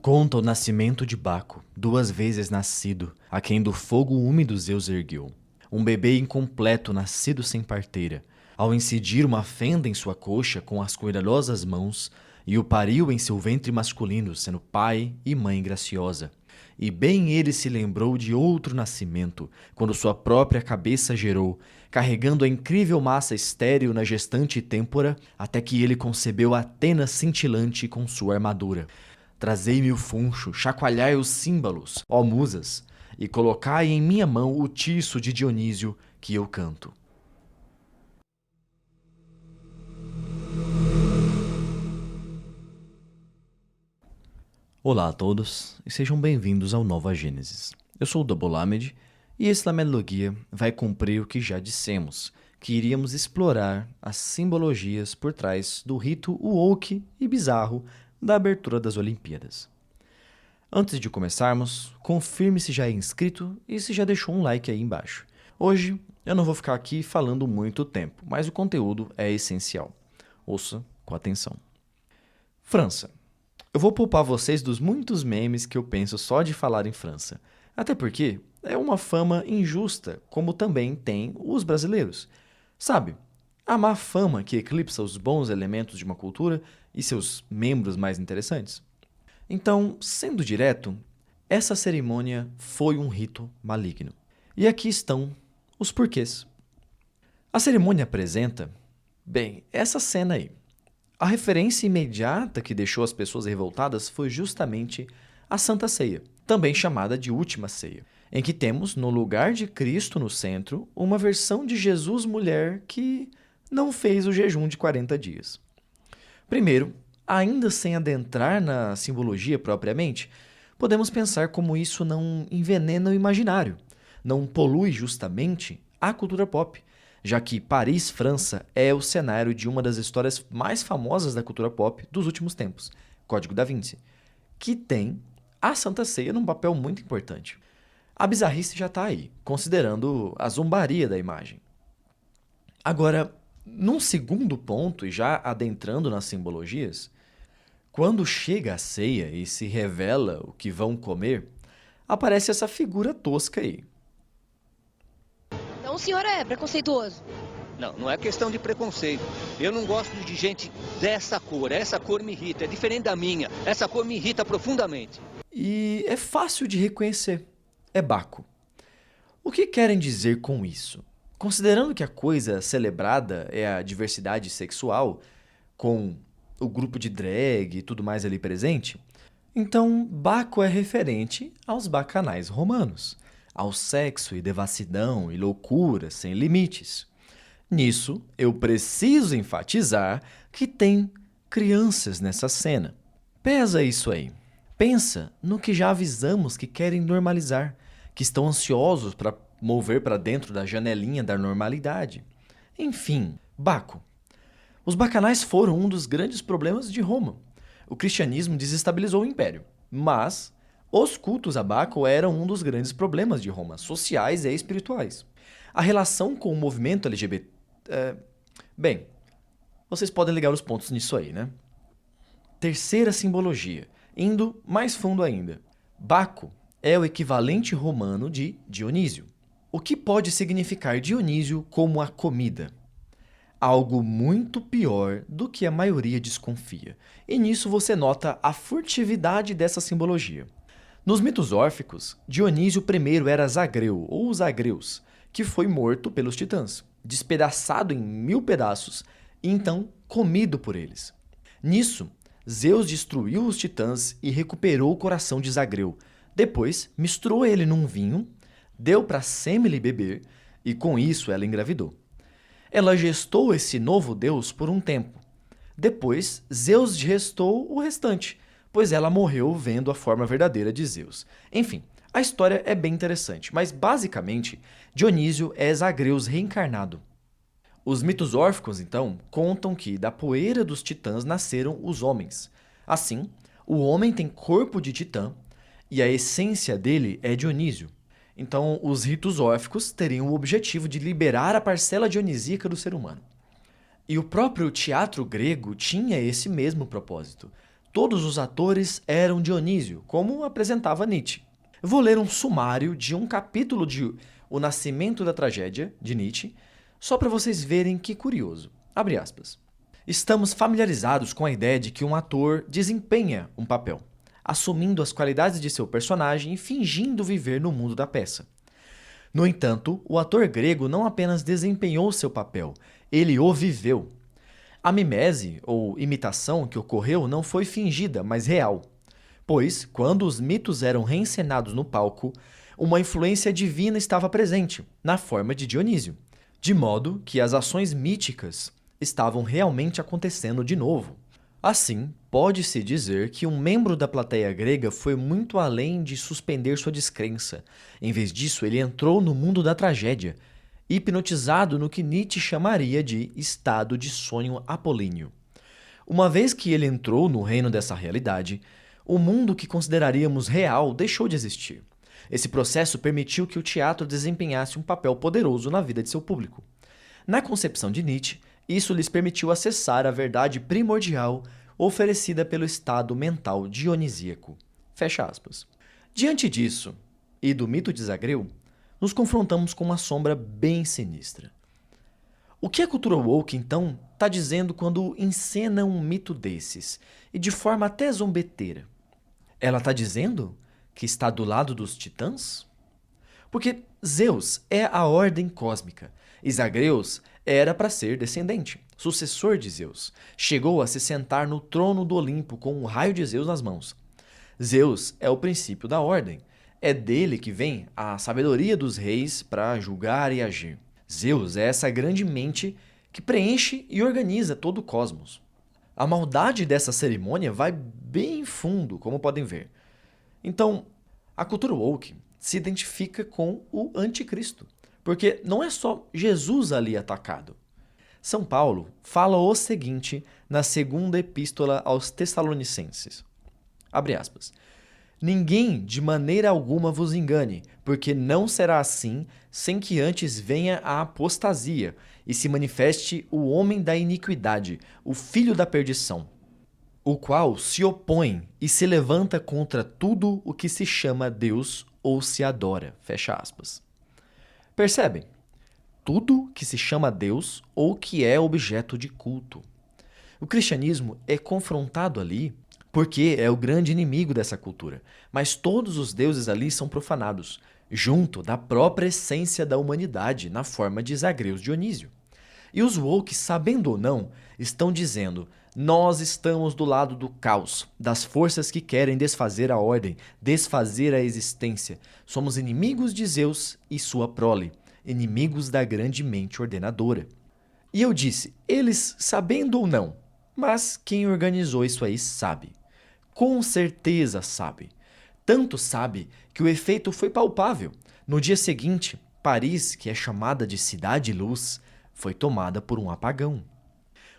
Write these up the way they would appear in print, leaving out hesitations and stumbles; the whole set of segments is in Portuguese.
Conta o nascimento de Baco, 2 vezes nascido, a quem do fogo úmido Zeus ergueu. Um bebê incompleto nascido sem parteira, ao incidir uma fenda em sua coxa com as cuidadosas mãos, e o pariu em seu ventre masculino, sendo pai e mãe graciosa. E bem ele se lembrou de outro nascimento, quando sua própria cabeça gerou, carregando a incrível massa estéril na gestante têmpora, até que ele concebeu Atena cintilante com sua armadura. Trazei-me o funcho, chacoalhai os símbolos, ó musas, e colocai em minha mão o tiço de Dionísio que eu canto. Olá a todos e sejam bem-vindos ao Nova Gênesis. Eu sou o Double e esse Lamelogia vai cumprir o que já dissemos, que iríamos explorar as simbologias por trás do rito woke e bizarro da abertura das Olimpíadas. Antes de começarmos, confirme se já é inscrito e se já deixou um like aí embaixo. Hoje eu não vou ficar aqui falando muito tempo, mas o conteúdo é essencial. Ouça com atenção. França. Eu vou poupar vocês dos muitos memes que eu penso só de falar em França. Até porque é uma fama injusta, como também tem os brasileiros. Sabe, a má fama que eclipsa os bons elementos de uma cultura e seus membros mais interessantes. Então, sendo direto, essa cerimônia foi um rito maligno. E aqui estão os porquês. A cerimônia apresenta, bem, essa cena aí. A referência imediata que deixou as pessoas revoltadas foi justamente a Santa Ceia, também chamada de Última Ceia, em que temos, no lugar de Cristo no centro, uma versão de Jesus mulher que não fez o jejum de 40 dias. Primeiro, ainda sem adentrar na simbologia propriamente, podemos pensar como isso não envenena o imaginário, não polui justamente a cultura pop, já que Paris, França, é o cenário de uma das histórias mais famosas da cultura pop dos últimos tempos, Código da Vinci, que tem a Santa Ceia num papel muito importante. A bizarrice já está aí, considerando a zombaria da imagem. Agora, num segundo ponto, e já adentrando nas simbologias, quando chega a ceia e se revela o que vão comer, aparece essa figura tosca aí. Então o senhor é preconceituoso? Não é questão de preconceito. Eu não gosto de gente dessa cor. Essa cor me irrita, é diferente da minha. Essa cor me irrita profundamente. E é fácil de reconhecer. É Baco. O que querem dizer com isso? Considerando que a coisa celebrada é a diversidade sexual, com o grupo de drag e tudo mais ali presente, então Baco é referente aos bacanais romanos, ao sexo e devassidão e loucura sem limites. Nisso, eu preciso enfatizar que tem crianças nessa cena. Pesa isso aí. Pensa no que já avisamos que querem normalizar, que estão ansiosos para mover para dentro da janelinha da normalidade. Enfim, Baco. Os bacanais foram um dos grandes problemas de Roma. O cristianismo desestabilizou o império, mas os cultos a Baco eram um dos grandes problemas de Roma, sociais e espirituais. A relação com o movimento LGBT... Bem, vocês podem ligar os pontos nisso aí, né? Terceira simbologia, indo mais fundo ainda. Baco é o equivalente romano de Dionísio. O que pode significar Dionísio como a comida? Algo muito pior do que a maioria desconfia. E nisso você nota a furtividade dessa simbologia. Nos mitos órficos, Dionísio I era Zagreu, ou Zagreus, que foi morto pelos titãs, despedaçado em 1000 pedaços e então comido por eles. Nisso, Zeus destruiu os titãs e recuperou o coração de Zagreu. Depois, misturou ele num vinho, deu para Semele beber e com isso ela engravidou. Ela gestou esse novo deus por um tempo. Depois, Zeus gestou o restante, pois ela morreu vendo a forma verdadeira de Zeus. Enfim, a história é bem interessante, mas basicamente, Dionísio é Zagreus reencarnado. Os mitos órficos, então, contam que da poeira dos titãs nasceram os homens. Assim, o homem tem corpo de titã e a essência dele é Dionísio. Então, os ritos órficos teriam o objetivo de liberar a parcela dionisíaca do ser humano. E o próprio teatro grego tinha esse mesmo propósito. todos os atores eram Dionísio, como apresentava Nietzsche. Vou ler um sumário de um capítulo de O Nascimento da Tragédia, de Nietzsche, só para vocês verem que curioso. Abre aspas. Estamos familiarizados com a ideia de que um ator desempenha um papel, assumindo as qualidades de seu personagem e fingindo viver no mundo da peça. No entanto, o ator grego não apenas desempenhou seu papel, ele o viveu. A mimese, ou imitação, que ocorreu não foi fingida, mas real. Pois, quando os mitos eram reencenados no palco, uma influência divina estava presente, na forma de Dionísio, de modo que as ações míticas estavam realmente acontecendo de novo. Assim, pode-se dizer que um membro da plateia grega foi muito além de suspender sua descrença. Em vez disso, ele entrou no mundo da tragédia, hipnotizado no que Nietzsche chamaria de estado de sonho apolíneo. Uma vez que ele entrou no reino dessa realidade, o mundo que consideraríamos real deixou de existir. Esse processo permitiu que o teatro desempenhasse um papel poderoso na vida de seu público. Na concepção de Nietzsche, isso lhes permitiu acessar a verdade primordial oferecida pelo estado mental dionisíaco. Fecha aspas. Diante disso, e do mito de Zagreu, nos confrontamos com uma sombra bem sinistra. O que a cultura woke, então, está dizendo quando encena um mito desses, e de forma até zombeteira? Ela está dizendo que está do lado dos titãs? Porque Zeus é a ordem cósmica, e Zagreus era para ser descendente, sucessor de Zeus. Chegou a se sentar no trono do Olimpo com o raio de Zeus nas mãos. Zeus é o princípio da ordem. É dele que vem a sabedoria dos reis para julgar e agir. Zeus é essa grande mente que preenche e organiza todo o cosmos. A maldade dessa cerimônia vai bem fundo, como podem ver. Então, a cultura woke se identifica com o anticristo, porque não é só Jesus ali atacado. São Paulo fala o seguinte na segunda epístola aos Tessalonicenses. Abre aspas. Ninguém de maneira alguma vos engane, porque não será assim sem que antes venha a apostasia e se manifeste o homem da iniquidade, o filho da perdição, o qual se opõe e se levanta contra tudo o que se chama Deus ou se adora. Fecha aspas. Percebem? Tudo que se chama Deus ou que é objeto de culto. O cristianismo é confrontado ali porque é o grande inimigo dessa cultura, mas todos os deuses ali são profanados, junto da própria essência da humanidade, na forma de Zagreus Dionísio. E os woke, sabendo ou não, estão dizendo: nós estamos do lado do caos, das forças que querem desfazer a ordem, desfazer a existência. Somos inimigos de Zeus e sua prole, inimigos da grande mente ordenadora. E eu disse, eles sabendo ou não, mas quem organizou isso aí sabe. Com certeza sabe. Tanto sabe que o efeito foi palpável. No dia seguinte, Paris, que é chamada de Cidade Luz, foi tomada por um apagão.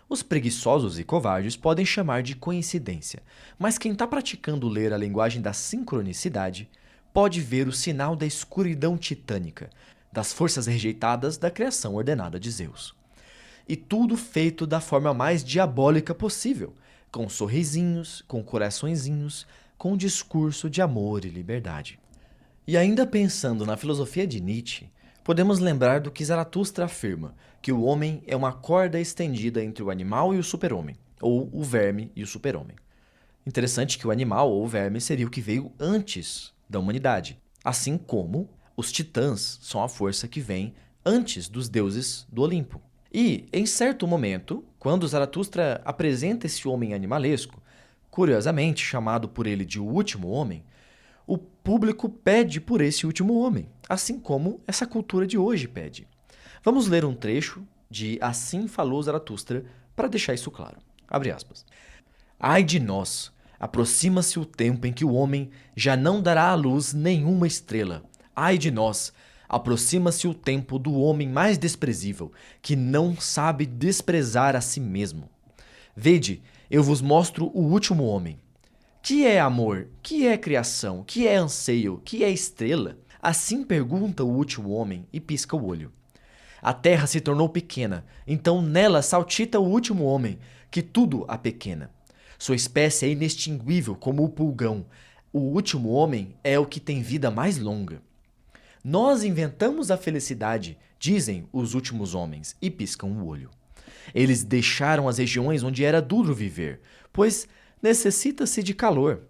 Os preguiçosos e covardes podem chamar de coincidência, mas quem está praticando ler a linguagem da sincronicidade pode ver o sinal da escuridão titânica, das forças rejeitadas da criação ordenada de Zeus. E tudo feito da forma mais diabólica possível, com sorrisinhos, com coraçõezinhos, com discurso de amor e liberdade. E ainda pensando na filosofia de Nietzsche, podemos lembrar do que Zaratustra afirma, que o homem é uma corda estendida entre o animal e o super-homem, ou o verme e o super-homem. Interessante que o animal ou o verme seria o que veio antes da humanidade, assim como os titãs são a força que vem antes dos deuses do Olimpo. E, em certo momento, quando Zaratustra apresenta esse homem animalesco, curiosamente chamado por ele de o último homem, o público pede por esse último homem, assim como essa cultura de hoje pede. Vamos ler um trecho de Assim Falou Zaratustra para deixar isso claro. Abre aspas. Ai de nós! Aproxima-se o tempo em que o homem já não dará à luz nenhuma estrela. Ai de nós! Aproxima-se o tempo do homem mais desprezível, que não sabe desprezar a si mesmo. Vede, eu vos mostro o último homem. Que é amor? Que é criação? Que é anseio? Que é estrela? Assim pergunta o último homem e pisca o olho. A terra se tornou pequena, então nela saltita o último homem, que tudo a pequena. Sua espécie é inextinguível como o pulgão. O último homem é o que tem vida mais longa. Nós inventamos a felicidade, dizem os últimos homens, e piscam o olho. Eles deixaram as regiões onde era duro viver, pois necessita-se de calor.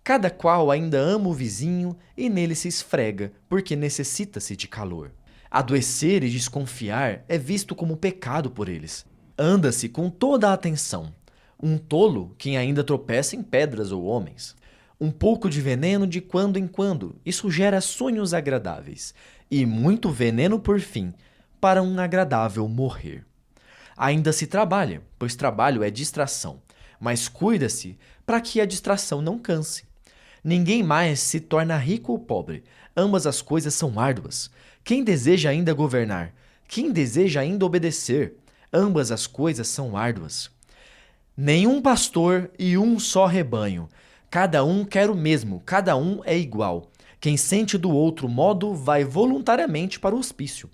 Cada qual ainda ama o vizinho e nele se esfrega, porque necessita-se de calor. Adoecer e desconfiar é visto como pecado por eles. Anda-se com toda a atenção. Um tolo quem ainda tropeça em pedras ou homens. Um pouco de veneno de quando em quando, isso gera sonhos agradáveis. E muito veneno por fim, para um agradável morrer. Ainda se trabalha, pois trabalho é distração, mas cuida-se para que a distração não canse. Ninguém mais se torna rico ou pobre, ambas as coisas são árduas. Quem deseja ainda governar? Quem deseja ainda obedecer? Ambas as coisas são árduas. Nenhum pastor e um só rebanho. Cada um quer o mesmo, cada um é igual. Quem sente do outro modo vai voluntariamente para o hospício.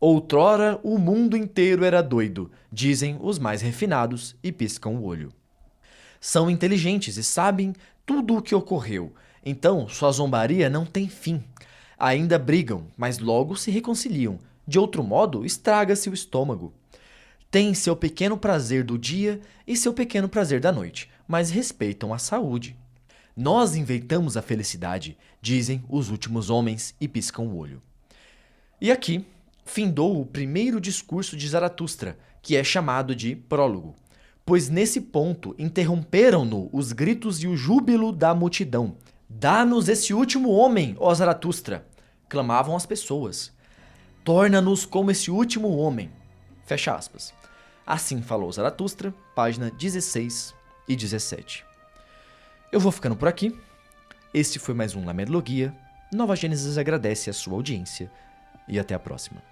Outrora o mundo inteiro era doido, dizem os mais refinados e piscam o olho. São inteligentes e sabem tudo o que ocorreu, então sua zombaria não tem fim. Ainda brigam, mas logo se reconciliam, de outro modo estraga-se o estômago. Têm seu pequeno prazer do dia e seu pequeno prazer da noite, mas respeitam a saúde. Nós inventamos a felicidade, dizem os últimos homens e piscam o olho. E aqui findou o primeiro discurso de Zaratustra, que é chamado de prólogo, pois nesse ponto interromperam-no os gritos e o júbilo da multidão. Dá-nos esse último homem, ó Zaratustra! Clamavam as pessoas. Torna-nos como esse último homem. Fecha aspas. Assim falou Zaratustra, página 16 e 17. Eu vou ficando por aqui. Este foi mais um Lamerlogia. Nova Gênesis agradece a sua audiência e até a próxima.